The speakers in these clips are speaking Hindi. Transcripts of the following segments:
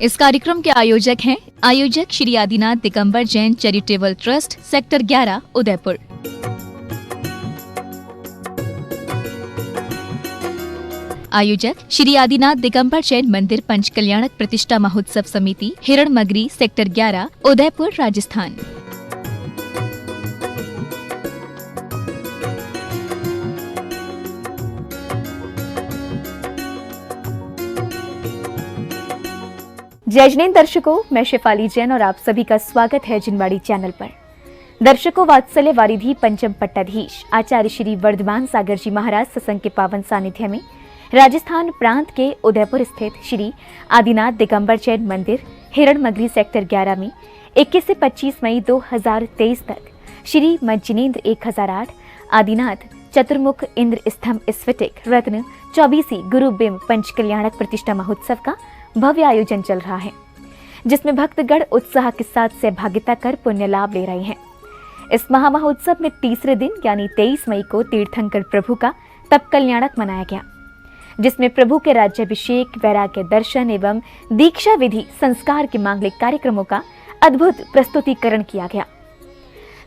इस कार्यक्रम के आयोजक हैं आयोजक Shri Adinath Digambar Jain charitable trust, sector 11, Udaipur. आयोजक श्री आदिनाथ दिगंबर जैन मंदिर पंचकल्याणक प्रतिष्ठा महोत्सव समिति, हिरणमगरी, सेक्टर 11, उदयपुर, राजस्थान। जय जिनेंद्र दर्शकों, मैं शेफाली जैन और आप सभी का स्वागत है जिनवाड़ी चैनल पर। दर्शकों, वात्सल्य वारिधि पंचम पट्टाधीश आचार्य श्री वर्धमान सागर जी महाराज सत्संग के पावन सानिध्य में राजस्थान प्रांत के उदयपुर स्थित श्री आदिनाथ दिगंबर जैन मंदिर, हिरणमगरी, सेक्टर 11 में 21 से 25 मई 2023 तक श्री मज्जिनेन्द्र 1008 आदिनाथ चतुर्मुख इंद्र स्तंभ स्फटिक रत्न 24 गुरु बिंब पंचकल्याणक प्रतिष्ठा महोत्सव का भव्य आयोजन चल रहा है, जिसमें भक्तगण उत्साह के साथ सहभागिता कर पुण्य लाभ ले रहे हैं। इस महामहोत्सव में तीसरे दिन यानी 23 मई को तीर्थंकर प्रभु का तप कल्याणक मनाया गया, जिसमें प्रभु के राज्याभिषेक, वैराग्य दर्शन एवं दीक्षा विधि संस्कार के मांगलिक कार्यक्रमों का अद्भुत प्रस्तुतिकरण किया गया।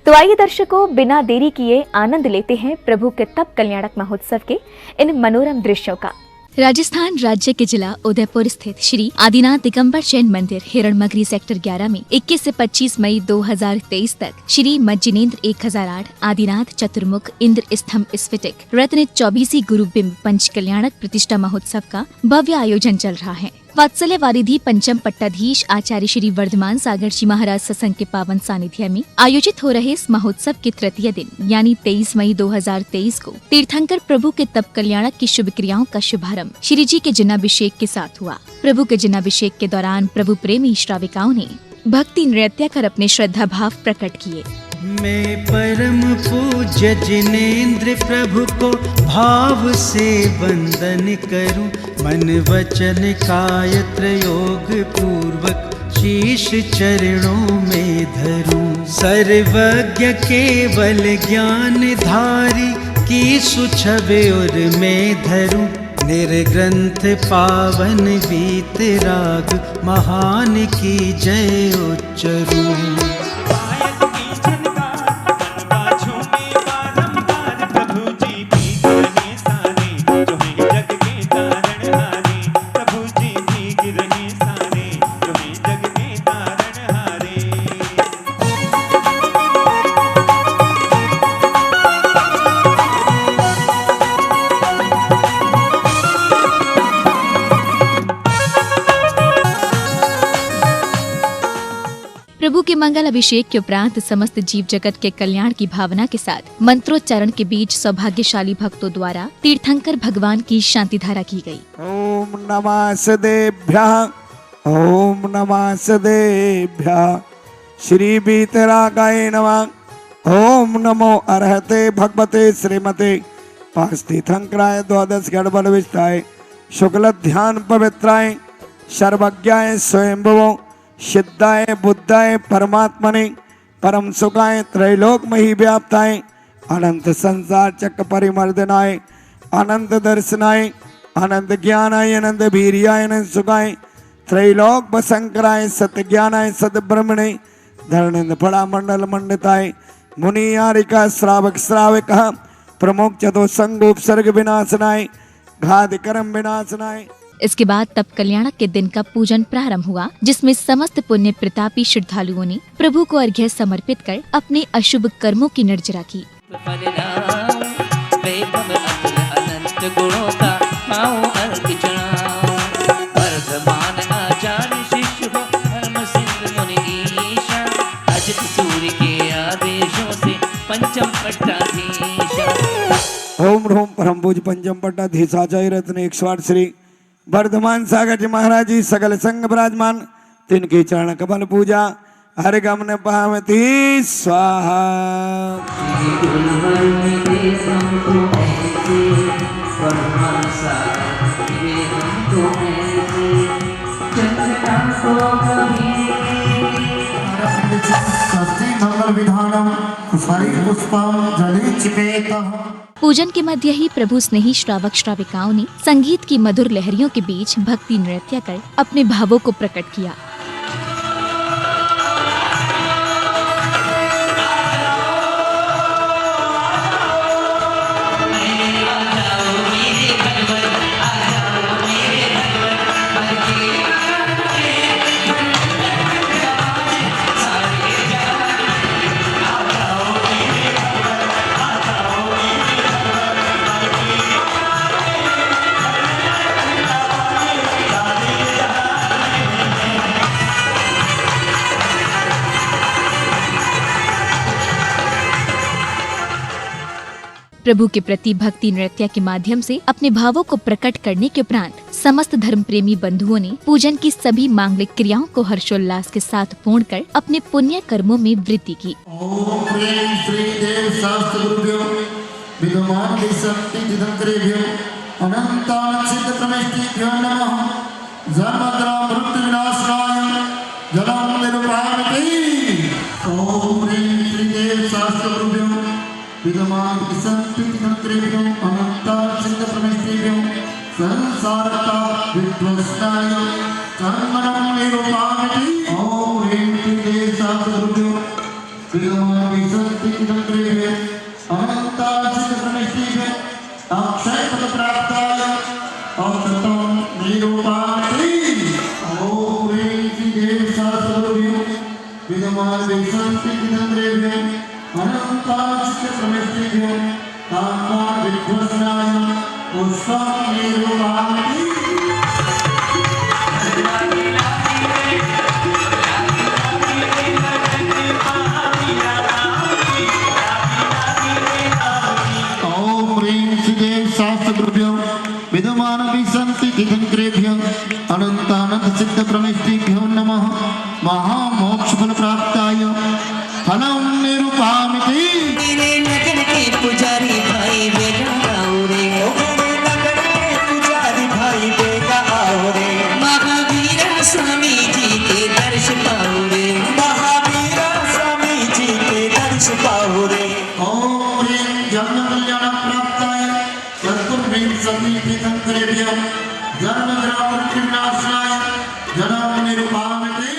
तो आइए दर्शकों, बिना देरी किए आनंद लेते हैं प्रभु के तप कल्याणक महोत्सव के इन मनोरम दृश्यों का। राजस्थान राज्य के जिला उदयपुर स्थित श्री आदिनाथ दिगंबर जैन मंदिर, हिरणमगरी, सेक्टर 11 में 21 से 25 मई 2023 तक श्री मज्जिनेन्द्र 1008 आदिनाथ चतुर्मुख इंद्र स्तंभ स्फटिक रत्न 24 गुरु बिंब पंचकल्याणक प्रतिष्ठा महोत्सव का भव्य आयोजन चल रहा है। वात्सल्य वारिधि पंचम पट्टाधीश आचार्य श्री वर्धमान सागर जी महाराज सत्संग के पावन सानिध्य में आयोजित हो रहे इस महोत्सव के तृतीय दिन यानी 23 मई 2023 को तीर्थंकर प्रभु के तप कल्याणक की शुभ क्रियाओं का शुभारंभ श्री जी के जनाभिषेक के साथ हुआ। प्रभु के जनाभिषेक के दौरान प्रभु प्रेमी श्राविकाओं ने भक्ति नृत्य कर अपने श्रद्धा भाव प्रकट किए। मैं परम पूज्य जिनेन्द्र प्रभु को भाव से वंदन करूं, मन वचन काय त्रयोग पूर्वक शीश चरणों में धरूं। सर्वज्ञ केवल ज्ञान धारी की सुछवे और मैं धरूं, निर्ग्रंथ पावन वीत राग महान की जय उच्चरूं। प्रभु के मंगल अभिषेक के उपरांत समस्त जीव जगत के कल्याण की भावना के साथ मंत्रोच्चारण के बीच सौभाग्यशाली भक्तों द्वारा तीर्थंकर भगवान की शांति धारा की गई। ओम नमः सदेभ्यः, ओम नमः सदेभ्यः, श्री वीतरागाय नमः, ओम नमो अर्हते भगवते श्रीमते पास्तीर्थंकराय द्वादश गढ़बल विष्टाय शुक्ल ध्यान पवित्राय सर्वज्ञाय स्वयंभुवो सिद्धाय बुद्धाय परमात्मने परम सुखाय त्रैलोक मही व्याप्ताय अनंत संसार चक्र परिमर्दनाय अनंत दर्शनाय अनंत ज्ञानाय अनंत वीर्याय अनंत सुखाय त्रैलोक बसंकराय सत्य ज्ञानाय सत ब्रह्मणे धरणेन्द्र फड़ा मंडल मंडिताय मुनि यारिका श्रावक श्रावक प्रमुख चतो संगोप सर्ग विनाशनाय घात कर्म विनाशनाय। इसके बाद तप कल्याणक के दिन का पूजन प्रारंभ हुआ, जिसमें समस्त पुण्य प्रतापी श्रद्धालुओं ने प्रभु को अर्घ्य समर्पित कर अपने अशुभ कर्मों की निर्जरा की। ओम ह्रोम परम पूज्य पंचम पट्टाधीशाचार्य रत्न 108 श्री वर्धमान सागर जी महाराज जी सकल संग विराजमान, तिनके चरण कमल पूजा हर गमन पावती स्वाहा। मंगल विधानम पुष्पम जली चिपेत पूजन के मध्य ही प्रभु स्नेही श्रावक श्राविकाओं ने संगीत की मधुर लहरियों के बीच भक्ति नृत्य कर अपने भावों को प्रकट किया। प्रभु के प्रति भक्ति नृत्य के माध्यम से अपने भावों को प्रकट करने के उपरांत समस्त धर्म प्रेमी बंधुओं ने पूजन की सभी मांगलिक क्रियाओं को हर्षोल्लास के साथ पूर्ण कर अपने पुण्य कर्मों में वृद्धि की। ओम प्रेम श्री देव शास्त्र गुरुभ्यो विद्यमान विशक्ति दिदंकरेभ्यो अनंतान सिद्ध प्रमेष्टिभ्यो नमः। जन्मग्रा मृत्यु विनाशनाय जलम निरुपामिति। ओम प्रेम श्री देव शास्त्र गुरुभ्यो विद्यमान विशक्ति दिदंकरेभ्यो अनंतान सिद्ध प्रमेष्टिभ्यो संसारता विध्वस्ताय कर्मणं निरुपामिति। ओम प्रेम श्री देव शास्त्र गुरुभ्यो विद्यमान विशक्ति दिदंकरेभ्यो अनंतान सिद्ध प्रमेष्टिभ्यो अक्षय पद प्राप्ताय औषधं निरूपामिति। ओम प्रेम श्री देव शास्त्र गुरुभ्यो विद्यमान विशक्ति दिदंकरेभ्यो अनंतान सिद्ध प्रमेष्टिभ्यो कर्मणं विध्वस्ताय औषधं निरूपामिति। विद्यमान विसंति दिगंकरेभ्यो अनंतानंद सिद्ध प्रमेष्टिभ्यो नमः। महामोक्ष फल प्राप्ताय फलं निरूपामिति। मेरे लगन के पुजारी भाई बेगा आओ रे, मेरे लगन के पुजारी भाई बेगा आओ रे। महावीर स्वामी जी के दर्श पाओ रे, महावीर स्वामी जी के दर्श पाओ रे। ओम ह्रीं जन्म कल्याण प्राप्ताय चतुर्विंशति सती दिगंकरेभ्यो जन्मग्रा मृत्यु विनाशनाय जलम निरूपामिति।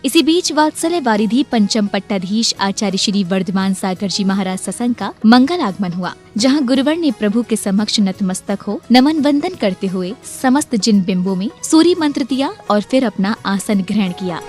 इसी बीच वात्सल्य वारिधि पंचम पट्टाधीश आचार्य श्री वर्धमान सागर जी महाराज सत्संग का मंगल आगमन हुआ, जहां गुरुवर ने प्रभु के समक्ष नतमस्तक हो नमन वंदन करते हुए समस्त जिन बिंबों में सूर्य मंत्र दिया और फिर अपना आसन ग्रहण किया।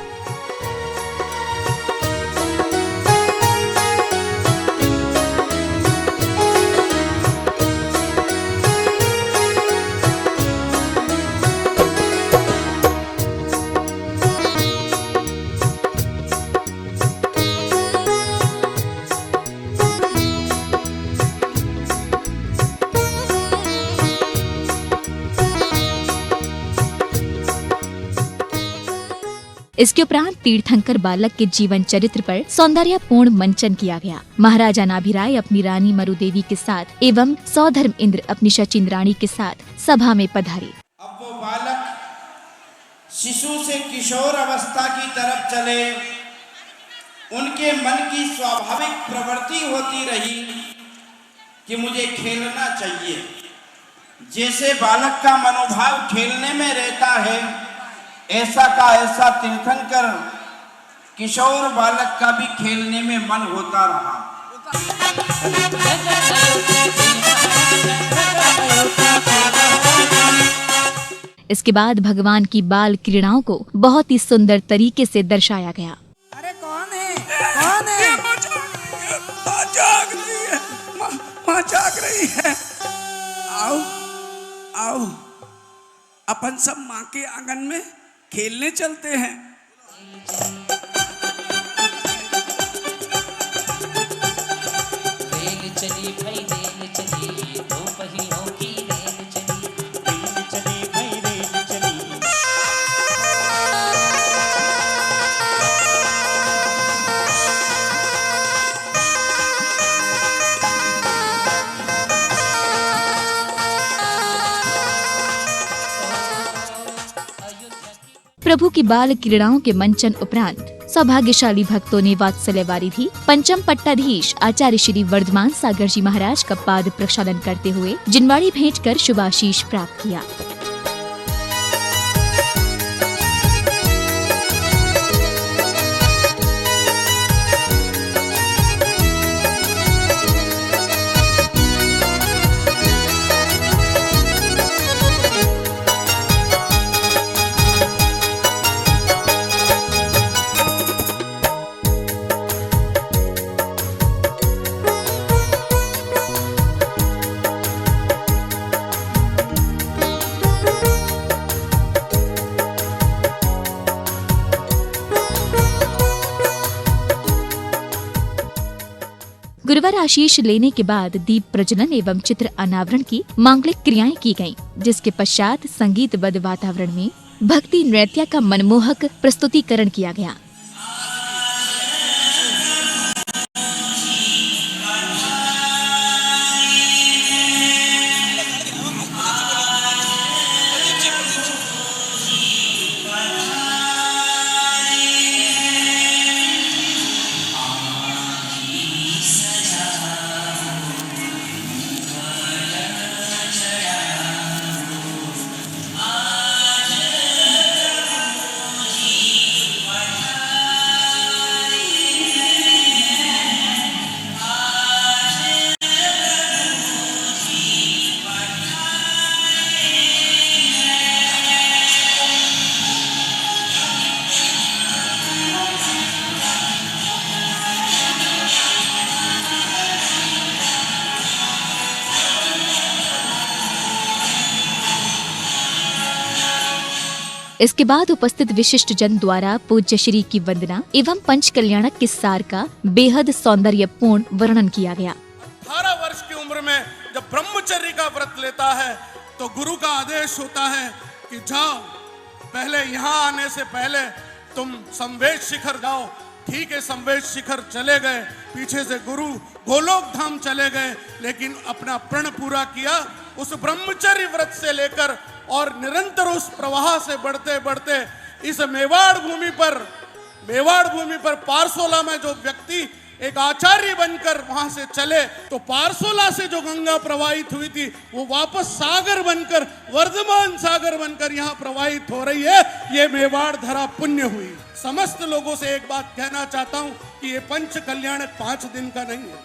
इसके उपरांत तीर्थंकर बालक के जीवन चरित्र पर सौंदर्यपूर्ण मंचन किया गया। महाराजा नाभिराय अपनी रानी मरुदेवी के साथ एवं सौधर्म इंद्र अपनी शचीन्द्राणी के साथ सभा में पधारे। अब वो बालक शिशु से किशोर अवस्था की तरफ चले, उनके मन की स्वाभाविक प्रवृत्ति होती रही कि मुझे खेलना चाहिए। जैसे बालक का मनोभाव खेलने में रहता है, ऐसा का ऐसा तीर्थंकर किशोर बालक का भी खेलने में मन होता रहा। इसके बाद भगवान की बाल क्रीड़ाओं को बहुत ही सुंदर तरीके से दर्शाया गया। अरे कौन है? कौन है? माँ जाग रही है, माँ जाग रही है। आओ आओ, अपन सब माँ के आंगन में खेलने चलते हैं। रेल चली भाई रेल चली, दो पहियों की रेल चली, रेल चली भाई रेल चली। प्रभु की बाल क्रीड़ाओं के मंचन उपरांत सौभाग्यशाली भक्तों ने वात्सल्य वारिधि पंचम पट्टाधीश आचार्य श्री वर्धमान सागर जी महाराज का पाद प्रक्षालन करते हुए जिनवाड़ी भेंट कर शुभाशीष प्राप्त किया। गुरुवार आशीष लेने के बाद दीप प्रज्वलन एवं चित्र अनावरण की मांगलिक क्रियाएं की गयीं, जिसके पश्चात संगीतबद्ध वातावरण में भक्ति नृत्य का मनमोहक प्रस्तुतिकरण किया गया। इसके बाद उपस्थित विशिष्ट जन द्वारा पूज्य श्री की वंदना एवं पंच कल्याणक के सार का बेहद सौंदर्यपूर्ण वर्णन किया गया। 18 वर्ष की उम्र में जब ब्रह्मचर्य का व्रत लेता है तो गुरु का आदेश होता है कि जाओ, पहले यहाँ आने से पहले तुम संवेद शिखर जाओ। ठीक है, संवेद शिखर चले गए, पीछे से गुरु गोलोक धाम चले गए, लेकिन अपना प्रण पूरा किया। उस ब्रह्मचर्य व्रत से लेकर और निरंतर उस प्रवाह से बढ़ते बढ़ते इस मेवाड़ भूमि पर पारसोला में जो व्यक्ति एक आचार्य बनकर वहां से चले, तो पारसोला से जो गंगा प्रवाहित हुई थी वो वापस सागर बनकर, वर्धमान सागर बनकर यहाँ प्रवाहित हो रही है। ये मेवाड़ धरा पुण्य हुई। समस्त लोगों से एक बात कहना चाहता हूं कि ये पंच कल्याणक 5 दिन का नहीं है।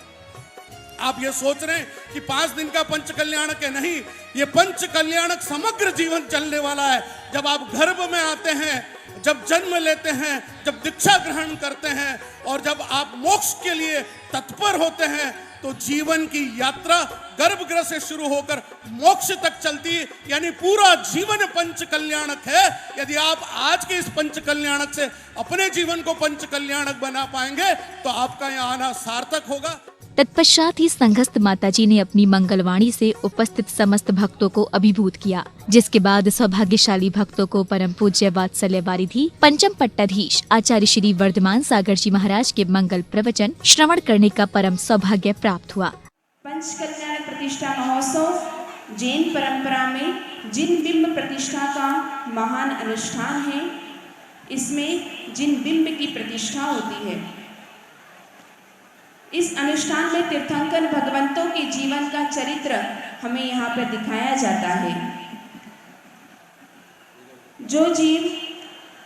आप ये सोच रहे हैं कि 5 दिन का पंच कल्याणक है, नहीं, ये पंच कल्याणक समग्र जीवन चलने वाला है। जब आप गर्भ में आते हैं, जब जन्म लेते हैं, जब दीक्षा ग्रहण करते हैं और जब आप मोक्ष के लिए तत्पर होते हैं, तो जीवन की यात्रा गर्भगृह से शुरू होकर मोक्ष तक चलती है। यानी पूरा जीवन पंच कल्याणक है। यदि आप आज के इस पंच कल्याणक से अपने जीवन को पंच कल्याणक बना पाएंगे तो आपका यहाँ आना सार्थक होगा। तत्पश्चात ही संघस्थ माताजी ने अपनी मंगलवाणी से उपस्थित समस्त भक्तों को अभिभूत किया, जिसके बाद सौभाग्यशाली भक्तों को परम पूज्य वात्सल्य वारिधि पंचम पट्टाधीश आचार्य श्री वर्धमान सागर जी महाराज के मंगल प्रवचन श्रवण करने का परम सौभाग्य प्राप्त हुआ। पंच कल्याण प्रतिष्ठा महोत्सव जैन परंपरा में जिन बिंब प्रतिष्ठा का महान अनुष्ठान है। इसमें जिन बिंब की प्रतिष्ठा होती है। इस अनुष्ठान में तीर्थंकर भगवंतों के जीवन का चरित्र हमें यहाँ पर दिखाया जाता है। जो जीव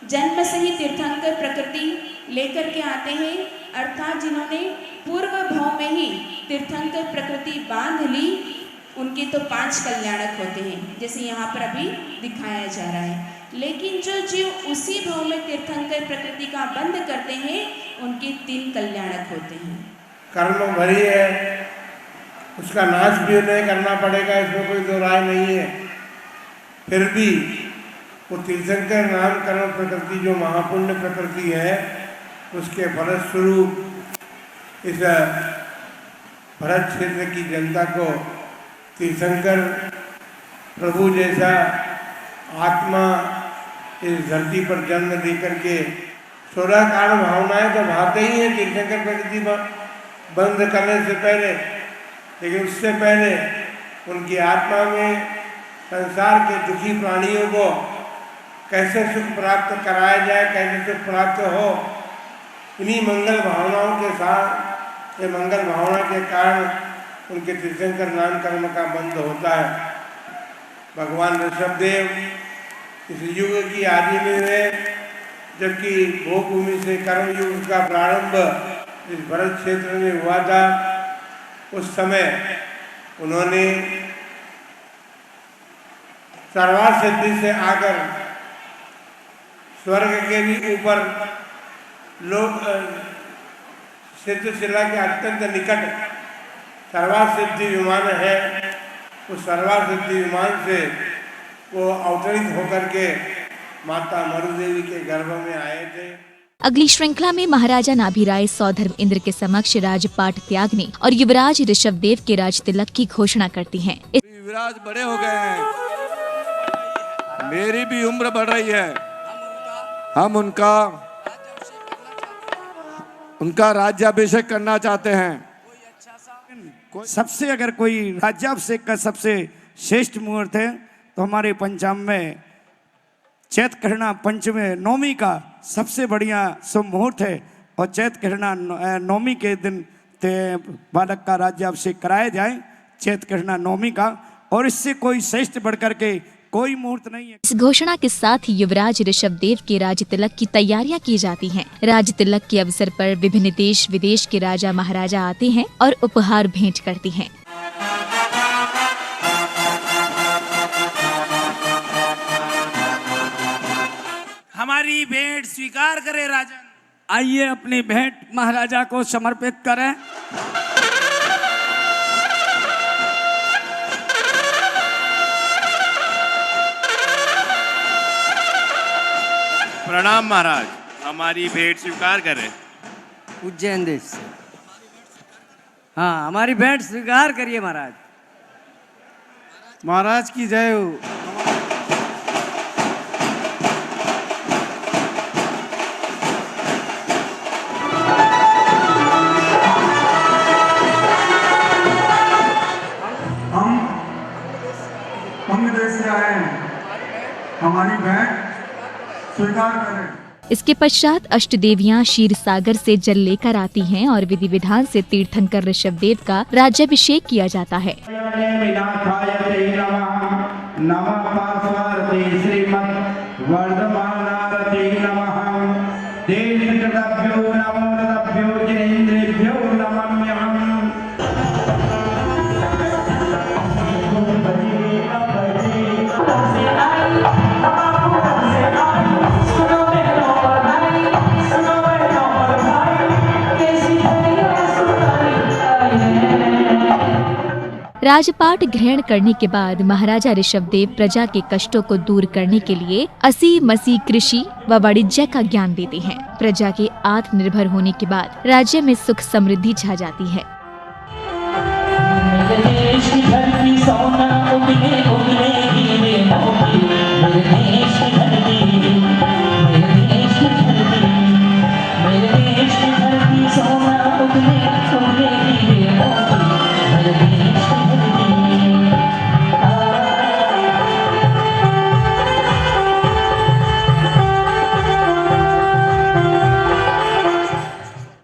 जन्म से ही तीर्थंकर प्रकृति लेकर के आते हैं, अर्थात जिन्होंने पूर्व भाव में ही तीर्थंकर प्रकृति बांध ली, उनके तो 5 कल्याणक होते हैं, जैसे यहाँ पर अभी दिखाया जा रहा है। लेकिन जो जीव उसी भाव में तीर्थंकर प्रकृति का बंध करते हैं, उनके 3 कल्याणक होते हैं। कर्म भरी है, उसका नाश भी उन्हें करना पड़ेगा, इसमें कोई दो राय नहीं है। फिर भी वो तीर्थंकर नाम कर्म प्रकृति जो महापुण्य प्रकृति है, उसके फलस्वरूप इस भरत क्षेत्र की जनता को तीर्थंकर प्रभु जैसा आत्मा इस धरती पर जन्म लेकर के 16 कारण भावनाएं तो भावते ही हैं तीर्थंकर प्रकृति बंद करने से पहले, लेकिन उससे पहले उनकी आत्मा में संसार के दुखी प्राणियों को कैसे सुख प्राप्त कराया जाए, कैसे सुख प्राप्त हो, इन्हीं मंगल भावनाओं के साथ, ये मंगल भावना के कारण उनके तीर्थंकर नामकरण का बंद होता है। भगवान ऋषभदेव इस युग की आदि में हुए, जबकि भोगभूमि से कर्म युग का प्रारंभ इस भरत क्षेत्र में हुआ था। उस समय उन्होंने सर्वार्थ सिद्धि से आकर स्वर्ग के भी ऊपर लोग सिद्धशिला के अत्यंत निकट सर्वार्थ सिद्धि विमान है। उस सर्वार्थ सिद्धि विमान से वो अवतरित होकर के माता मरुदेवी के गर्भ में आए थे। अगली श्रृंखला में महाराजा नाभिराय सौधर्म इंद्र के समक्ष राजपाट त्यागने और युवराज ऋषभदेव के राज तिलक की घोषणा करती हैं। युवराज बड़े हो गए हैं, मेरी भी उम्र बढ़ रही है, हम उनका राज्याभिषेक करना चाहते हैं। सबसे अगर कोई राज्याभिषेक का सबसे श्रेष्ठ मुहूर्त है तो हमारे पंचांग में चैत कहना पंचमी नवमी का सबसे बढ़िया शुभ मुहूर्त है और चैत कहना नवमी के दिन बालक का राज्याभिषेक कराया जाए, चैत कहना नवमी का, और इससे कोई श्रेष्ठ बढ़कर के कोई मुहूर्त नहीं है। इस घोषणा के साथ ही युवराज ऋषभदेव के राज तिलक की तैयारियां की जाती हैं। राज तिलक के अवसर पर विभिन्न देश विदेश के राजा महाराजा आते हैं और उपहार भेंट करते हैं। हमारी भेंट स्वीकार करें राजन। आइए अपनी भेंट महाराजा को समर्पित करें। प्रणाम महाराज, हमारी भेंट स्वीकार करें। उज्जैन देश से। हाँ, हमारी भेंट स्वीकार करिए महाराज। महाराज की जय हो। हम देश से आए हैं, हमारी भेंट स्वीकार करें। इसके पश्चात अष्टदेवियां क्षीर सागर से जल लेकर आती हैं और विधि विधान से तीर्थंकर ऋषभदेव का राज्याभिषेक किया जाता है। राजपाट ग्रहण करने के बाद महाराजा ऋषभदेव प्रजा के कष्टों को दूर करने के लिए असी मसी कृषि व वाणिज्य का ज्ञान देते हैं। प्रजा के आत्मनिर्भर होने के बाद राज्य में सुख समृद्धि छा जाती है।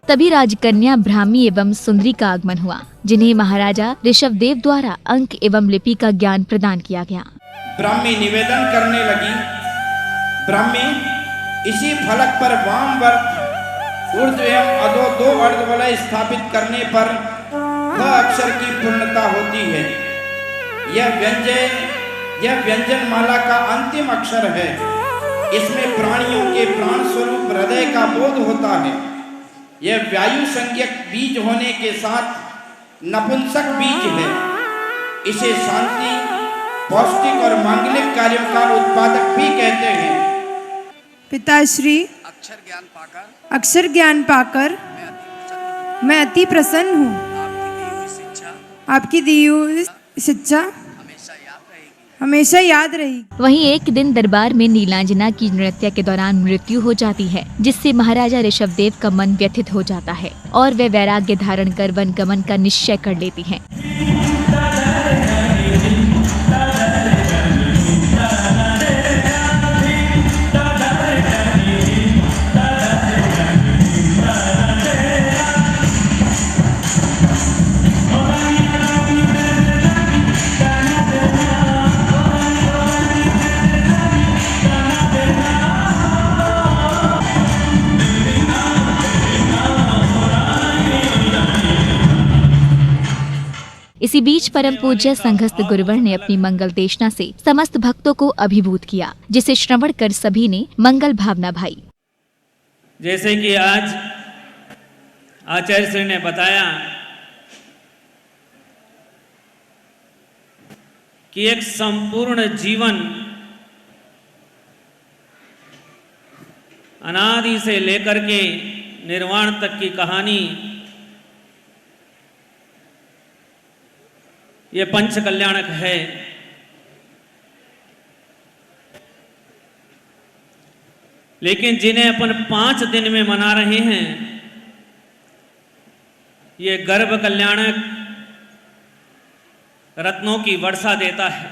तभी राजकन्या ब्राह्मी एवं सुंदरी का आगमन हुआ, जिन्हें महाराजा ऋषभदेव द्वारा अंक एवं लिपि का ज्ञान प्रदान किया गया। ब्राह्मी निवेदन करने लगी। ब्राह्मी इसी फलक पर वाम वर्त ऊर्ध्व एवं अधो 2 अर्धवलय स्थापित करने पर ख अक्षर की पूर्णता होती है। यह व्यंजन माला का अंतिम अक्षर है। इसमें प्राणियों के प्राण स्वरूप हृदय का बोध होता है। यह वायु संज्ञक बीज होने के साथ नपुंसक बीज है। इसे शांति, पौष्टिक और मांगलिक कार्यों का उत्पादक भी कहते हैं। पिताश्री, अक्षर ज्ञान पाकर मैं अति प्रसन्न हूँ। आपकी दी हुई शिक्षा हमेशा याद रही। वहीं एक दिन दरबार में नीलांजना की नृत्य के दौरान मृत्यु हो जाती है, जिससे महाराजा ऋषभदेव का मन व्यथित हो जाता है और वे वैराग्य धारण कर वन गमन का निश्चय कर लेती हैं। बीच परम पूज्य संघस्थ गुरुवर ने अपनी मंगल देशना से समस्त भक्तों को अभिभूत किया, जिसे श्रवण कर सभी ने मंगल भावना भाई। जैसे कि आज आचार्य श्री ने बताया कि एक संपूर्ण जीवन अनादि से लेकर के निर्वाण तक की कहानी ये पंच कल्याणक है। लेकिन जिन्हें अपन 5 दिन में मना रहे हैं, ये गर्भ कल्याणक रत्नों की वर्षा देता है।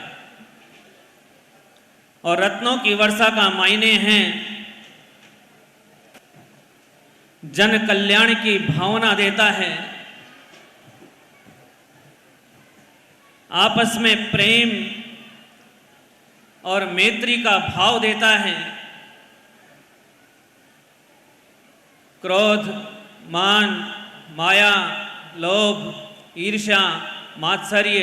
और रत्नों की वर्षा का मायने है जन कल्याण की भावना देता है, आपस में प्रेम और मैत्री का भाव देता है। क्रोध, मान, माया, लोभ, ईर्ष्या, मात्सर्य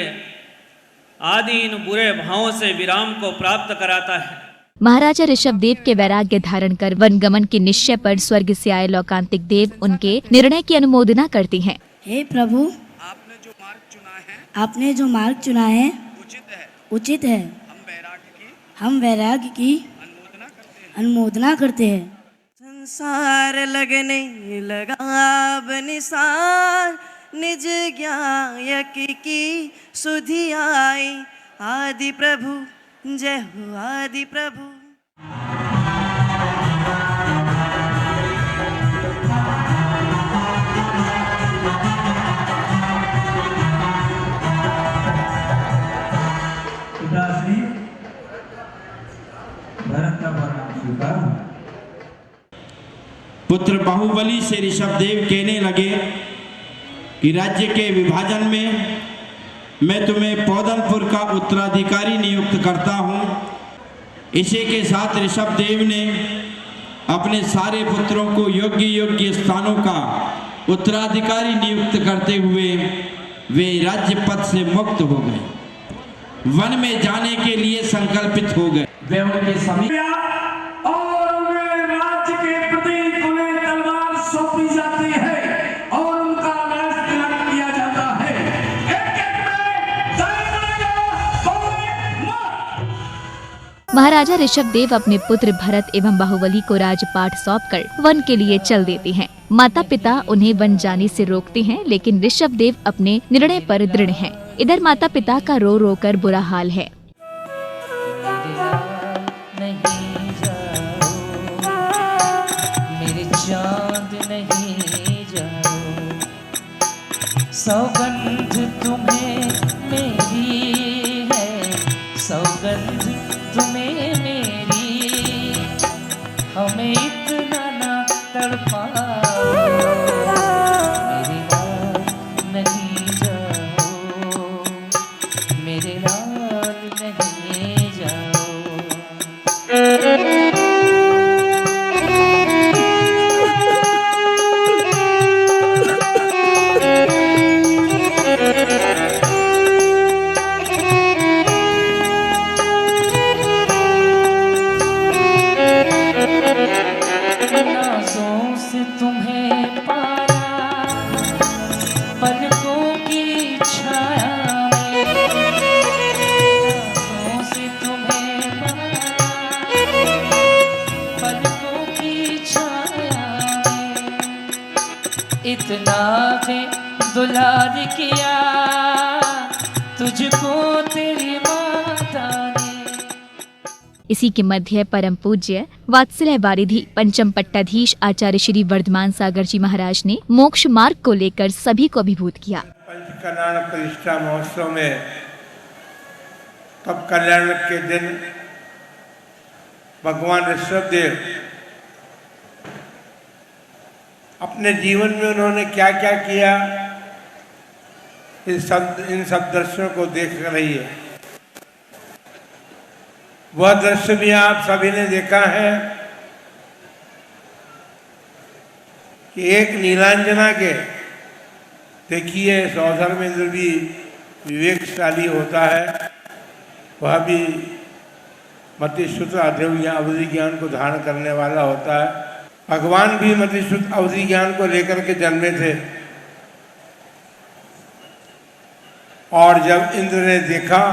आदि इन बुरे भावों से विराम को प्राप्त कराता है। महाराजा ऋषभदेव के वैराग्य धारण कर वनगमन के निश्चय पर स्वर्ग से आए लौकांतिक देव उनके निर्णय की अनुमोदना करते हैं। हे प्रभु, आपने जो मार्ग चुना है उचित है। हम वैराग्य की अनुमोदना करते हैं। संसार लगने लगा बनिसार, निज ज्ञायक की सुधि आई। आदि प्रभु जय हो आदि प्रभु। पिताश्री भरत का प्रणाम स्वीकार। पुत्र बाहुबली से ऋषभदेव कहने लगे कि राज्य के विभाजन में मैं तुम्हें पौदनपुर का उत्तराधिकारी नियुक्त करता हूँ। इसी के साथ ऋषभदेव ने अपने सारे पुत्रों को योग्य योग्य स्थानों का उत्तराधिकारी नियुक्त करते हुए वे राज्य पद से मुक्त हो गए, वन में जाने के लिए संकल्पित हो गए। वे उनके समीप और उन्हें राज्य के प्रति उन्हें तलवार सौंपी जाती है और उनका नाश तिलक किया जाता है। महाराजा ऋषभदेव अपने पुत्र भरत एवं बाहुबली को राजपाट सौंपकर वन के लिए चल देते हैं। माता पिता उन्हें वन जाने से रोकते हैं, लेकिन ऋषभदेव अपने निर्णय पर दृढ़ हैं। इधर माता पिता का रो रो कर बुरा हाल है। सौगंध तुम्हें मेरी है, सौगंध तुम्हें मेरी, हमें इतना ना तड़पाओ, मेरे लाल नहीं जाओ, मेरे लाल नहीं जाओ। इतना है दुलार किया तुझको तेरी माता ने। इसी के मध्य परम पूज्य वात्सल्य वारिधि पंचम पट्टाधीश आचार्य श्री वर्धमान सागर जी महाराज ने मोक्ष मार्ग को लेकर सभी को अभिभूत किया। पंच कल्याण प्रतिष्ठा महोत्सव में तब कल्याण के दिन भगवान ऋषभदेव अपने जीवन में उन्होंने क्या क्या किया, इन सब दृश्यों को देख रही है। वह दृश्य भी आप सभी ने देखा है कि एक नीलांजना के देखिए सौधर्मेंद्र भी विवेकशाली होता है वह भी मतिश्रुत अवधि ज्ञान को धारण करने वाला होता है। भगवान भी मतिश्रुत अवधि ज्ञान को लेकर के जन्मे थे और जब इंद्र ने देखा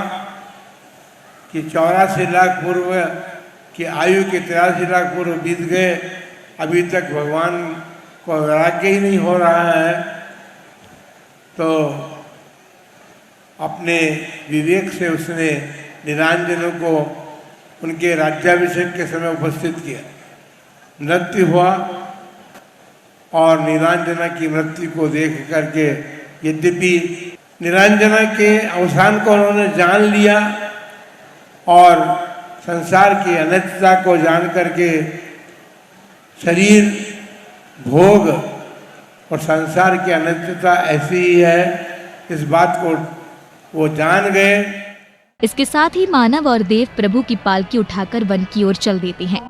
कि 84 लाख पूर्व की आयु के 83 लाख पूर्व बीत गए, अभी तक भगवान को वैराग्य ही नहीं हो रहा है, तो अपने विवेक से उसने नीलांजनों को उनके राज्याभिषेक के समय उपस्थित किया। नृत्य हुआ और नीलांजना की मृत्यु को देख करके, यद्यपि नीलांजना के अवसान को उन्होंने जान लिया और संसार की अनित्यता को जान करके शरीर, भोग और संसार की अनित्यता ऐसी ही है, इस बात को वो जान गए। इसके साथ ही मानव और देव प्रभु की पालकी उठाकर वन की ओर चल देते हैं।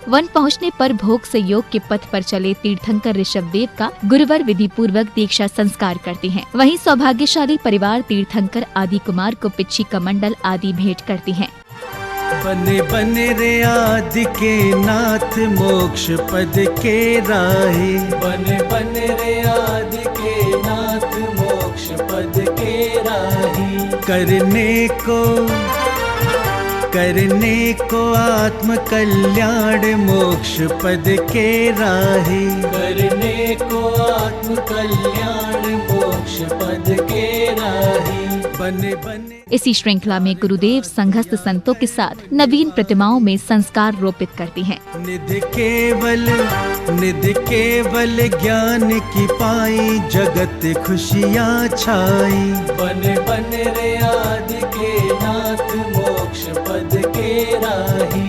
वन पहुंचने पर भोग से योग के पथ पर चले तीर्थंकर ऋषभदेव का गुरुवर विधि पूर्वक दीक्षा संस्कार करते हैं। वहीं सौभाग्यशाली परिवार तीर्थंकर आदि कुमार को पिच्छी कमंडल आदि भेंट करते हैं। बने बने रे आदि के नाथ मोक्ष पद के राहे, बने बने रे आदि के नाथ मोक्ष पद के राहे। करने को आत्म कल्याण मोक्ष पद के राहे, करने को आत्म कल्याण मोक्ष पद के राहे। बने बने इसी श्रृंखला में गुरुदेव संघस्थ संतों के साथ नवीन प्रतिमाओं में संस्कार रोपित करते हैं। निधि केवल ज्ञान की पाई, जगत खुशियाँ छाई। बने बने रे आदि के नाथ मोक्ष पद के राही।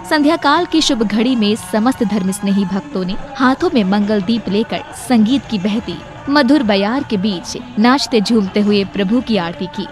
संध्या काल की शुभ घड़ी में समस्त धर्म स्नेही भक्तों ने हाथों में मंगल दीप लेकर संगीत की बहती मधुर बयार के बीच नाचते झूमते हुए प्रभु की आरती की।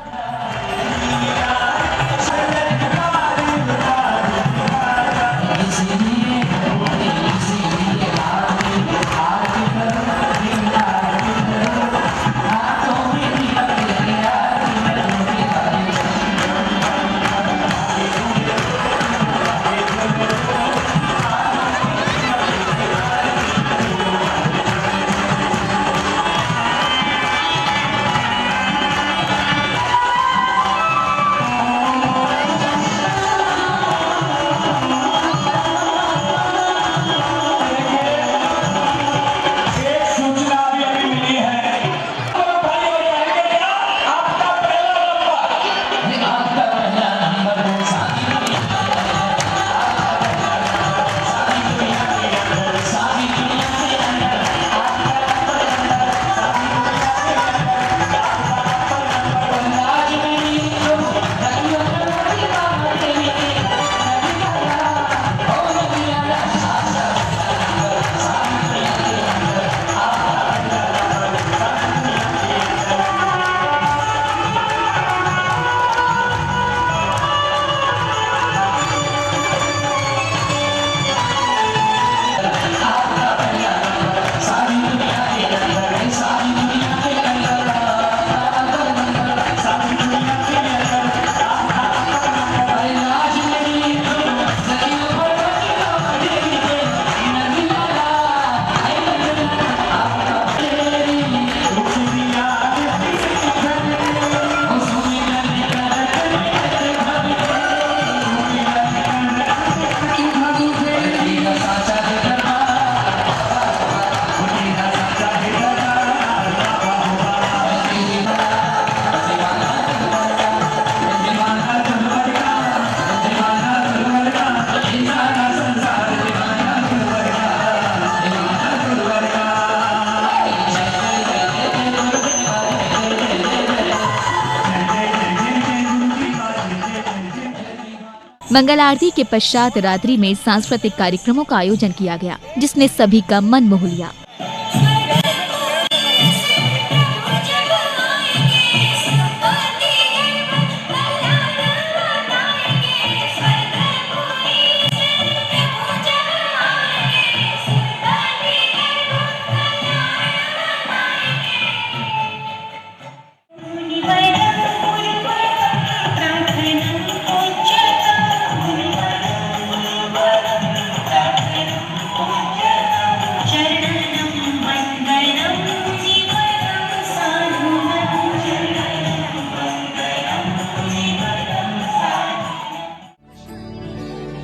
मंगल आरती के पश्चात रात्रि में सांस्कृतिक कार्यक्रमों का आयोजन किया गया, जिसने सभी का मन मोह लिया।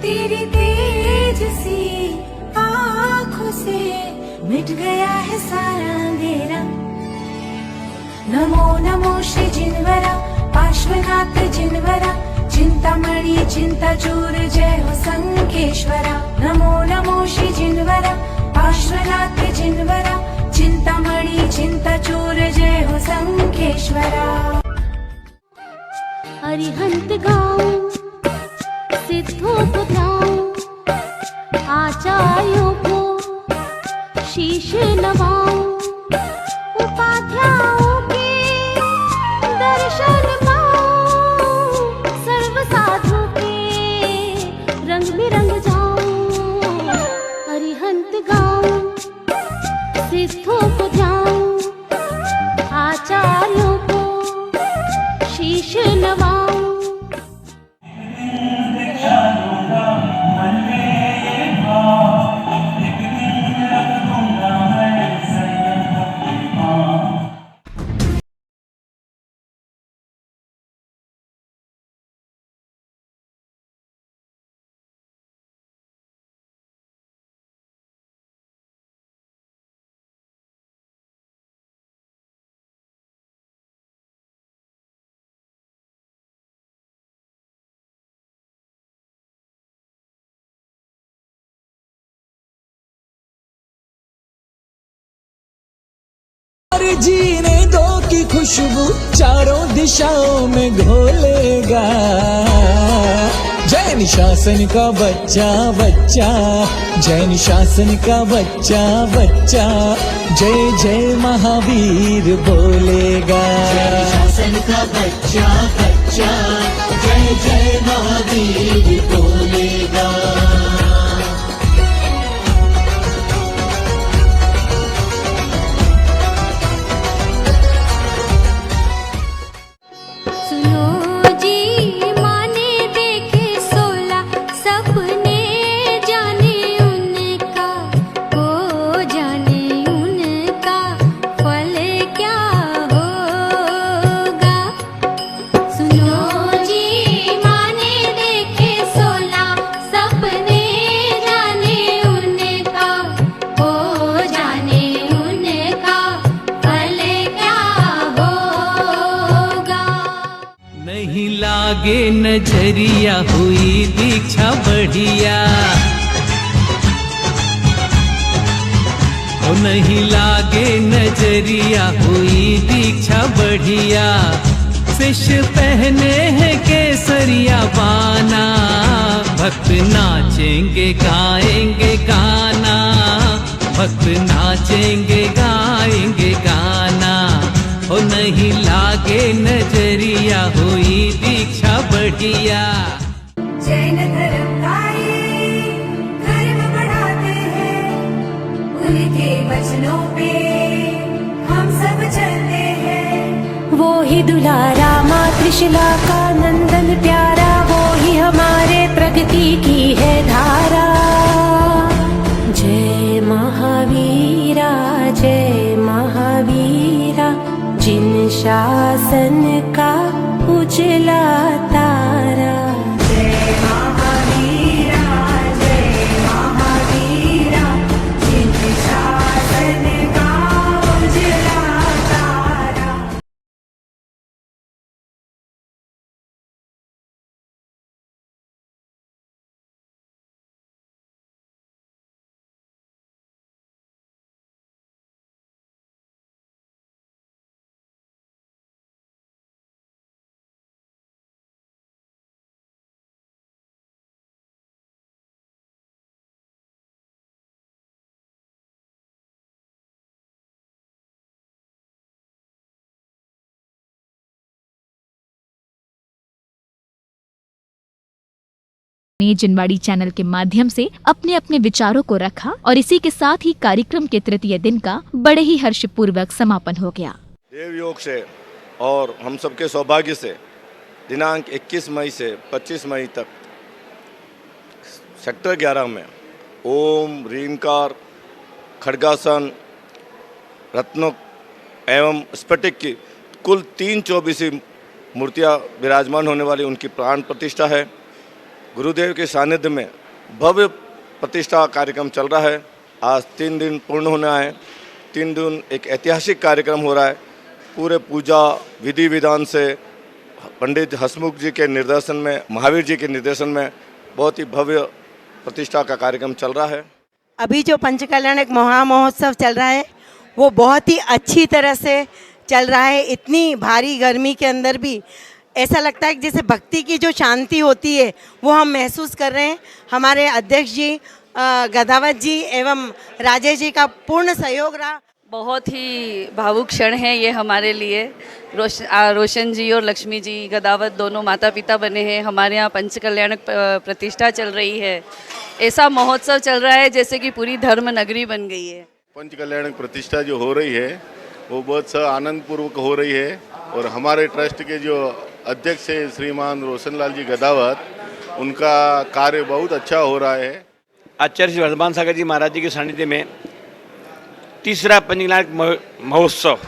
तेरी तेज सी आँखों से मिट गया है सारा अंधेरा। नमो नमो श्री जिनवरा पार्श्वनाथ जिनवरा, चिंतामणि चिंताचूर जय हो संकेश्वरा। नमो नमो श्री जिनवरा पार्श्वनाथ जिनवरा, चिंतामणि चिंताचूर जय हो संकेश्वरा। अरिहंत गाऊं, सिद्धों को ध्याऊं, आचार्यों को शीश नवाऊं, उपाध्यायों के दर्शन पाऊं, सर्व साधु के रंग में रंग जाऊं। अरिहंत गाऊं, सिद्धों को ध्याऊं, आचार्यों को शीश नवाऊं। जीने दो की खुशबू चारों दिशाओं में घोलेगा। जय निशासन का बच्चा बच्चा, जय निशासन का बच्चा बच्चा, जय जय महावीर बोलेगा। जय निशासन का बच्चा बच्चा, जय जय महावीर बोलेगा। लागे नजरिया हुई दीक्षा बढ़िया, ओ नहीं लागे नजरिया हुई दीक्षा बढ़िया। शिष्य पहने हैं केसरिया बाना, भक्त नाचेंगे गाएंगे गाना, भक्त नाचेंगे गाएंगे गाना। ओ नहीं लागे नजरिया हुई दीक्षा बढ़िया। जैन धर्म का ये धर्म बढ़ाते हैं, उनके वचनों पे हम सब चलते हैं। वो ही दुलारा माँ त्रिशला का नंदन प्यारा, वो ही हमारे प्रगति की है धारा। जय महावीरा जय महावीरा, जिन शासन का उजला तारा। जय महावीरा जय महावीरा, जिन शासन का उजला तारा। ने जिनवाड़ी चैनल के माध्यम से अपने अपने विचारों को रखा और इसी के साथ ही कार्यक्रम के तृतीय दिन का बड़े ही हर्षपूर्वक समापन हो गया। देव योग से और हम सबके सौभाग्य से दिनांक 21 मई से 25 मई तक सेक्टर 11 में ओम, रींकार, खड्गासन, रत्नों एवं स्फटिक की कुल 324 मूर्तियां विराजमान होने वाली उनकी प्राण प्रतिष्ठा है। गुरुदेव के सानिध्य में भव्य प्रतिष्ठा कार्यक्रम चल रहा है। आज 3 दिन पूर्ण होना है। 3 दिन एक ऐतिहासिक कार्यक्रम हो रहा है। पूरे पूजा विधि विधान से पंडित हसमुख जी के निर्देशन में, महावीर जी के निर्देशन में बहुत ही भव्य प्रतिष्ठा का कार्यक्रम चल रहा है। अभी जो पंचकल्याणक महामहोत्सव चल रहा है वो बहुत ही अच्छी तरह से चल रहा है। इतनी भारी गर्मी के अंदर भी ऐसा लगता है कि जैसे भक्ति की जो शांति होती है वो हम महसूस कर रहे हैं। हमारे अध्यक्ष जी गदावत जी एवं राजेश जी का पूर्ण सहयोग रहा। बहुत ही भावुक क्षण है ये हमारे लिए। रोशन जी और लक्ष्मी जी गदावत दोनों माता पिता बने हैं। हमारे यहाँ पंचकल्याणक प्रतिष्ठा चल रही है। ऐसा महोत्सव चल रहा है जैसे कि पूरी धर्म नगरी बन गई है। पंचकल्याणक प्रतिष्ठा जो हो रही है वो बहुत आनंद पूर्वक हो रही है और हमारे ट्रस्ट के जो अध्यक्ष है श्रीमान रोशनलाल जी गदावत, उनका कार्य बहुत अच्छा हो रहा है। आचार्य श्री वर्धमान सागर जी महाराज जी के सानिध्य में तीसरा पंचकल्याणक महोत्सव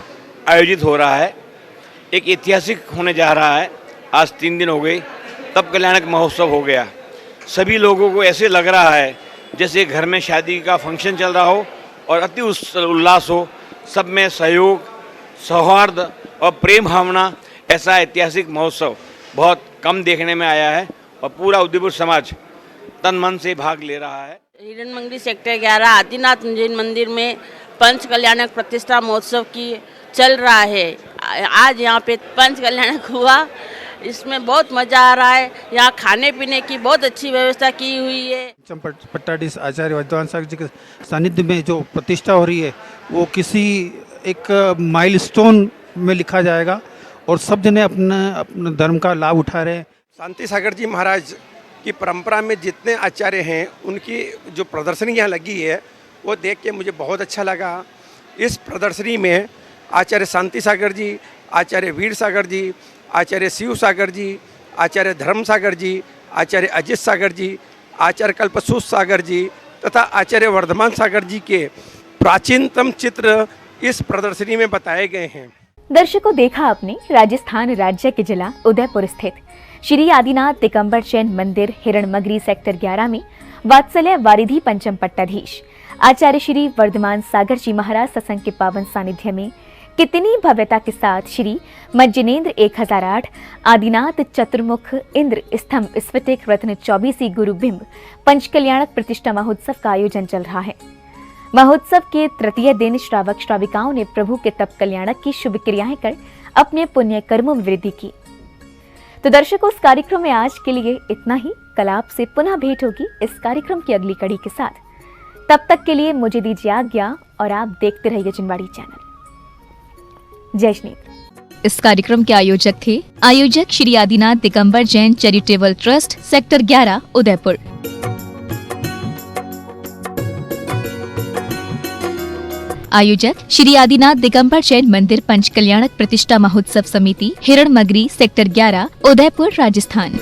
आयोजित हो रहा है। एक ऐतिहासिक होने जा रहा है। आज 3 दिन हो गए तब कल्याणक महोत्सव हो गया। सभी लोगों को ऐसे लग रहा है जैसे घर में शादी का फंक्शन चल रहा हो और अति उल्लास हो। सब में सहयोग, सौहार्द और प्रेम भावना। ऐसा ऐतिहासिक महोत्सव बहुत कम देखने में आया है और पूरा उदयपुर समाज तन मन से भाग ले रहा है। हिरण सेक्टर 11 आदिनाथ जैन मंदिर में पंच कल्याणक प्रतिष्ठा महोत्सव की चल रहा है। आज यहाँ पे पंच कल्याणक हुआ, इसमें बहुत मज़ा आ रहा है। यहाँ खाने पीने की बहुत अच्छी व्यवस्था की हुई है। पट्टाधीश आचार्य वर्धमान सागर जी के सानिध्य में जो प्रतिष्ठा हो रही है वो किसी एक माइलस्टोन में लिखा जाएगा और सब जने अपने धर्म का लाभ उठा रहे हैं। शांति सागर जी महाराज की परंपरा में जितने आचार्य हैं उनकी जो प्रदर्शनी यहाँ लगी है वो देख के मुझे बहुत अच्छा लगा। इस प्रदर्शनी में आचार्य शांति सागर जी, आचार्य वीर सागर जी, आचार्य शिव सागर जी, आचार्य धर्म सागर जी, आचार्य अजित सागर जी, आचार्य कल्पसूत सागर जी तथा आचार्य वर्धमान सागर जी के प्राचीनतम चित्र इस प्रदर्शनी में बताए गए हैं। दर्शकों, देखा आपने राजस्थान राज्य के जिला उदयपुर स्थित श्री आदिनाथ दिगंबर जैन मंदिर हिरणमगरी सेक्टर 11 में वात्सल्य वारिधि पंचम पट्टाधीश आचार्य श्री वर्धमान सागर जी महाराज सत्संग के पावन सानिध्य में कितनी भव्यता के साथ श्री मज्जिनेन्द्र 1008 आदिनाथ चतुर्मुख इंद्र स्तंभ स्फटिक रत्न 24 गुरुबिंब पंचकल्याणक प्रतिष्ठा महोत्सव का आयोजन चल रहा है। महोत्सव के तृतीय दिन श्रावक श्राविकाओं ने प्रभु के तप कल्याणक की शुभ क्रियाएं कर अपने पुण्य कर्मों में वृद्धि की। तो दर्शकों, इस कार्यक्रम में आज के लिए इतना ही। कल आपसे पुनः भेंट होगी इस कार्यक्रम की अगली कड़ी के साथ। तब तक के लिए मुझे दीजिए आज्ञा और आप देखते रहिए जिनवाड़ी चैनल। जय श्री। इस कार्यक्रम के आयोजक Shri Adinath Digambar Jain charitable trust sector 11 Udaipur. आयोजक श्री आदिनाथ दिगंबर जैन मंदिर पंचकल्याणक प्रतिष्ठा महोत्सव समिति हिरणमगरी सेक्टर 11 उदयपुर राजस्थान।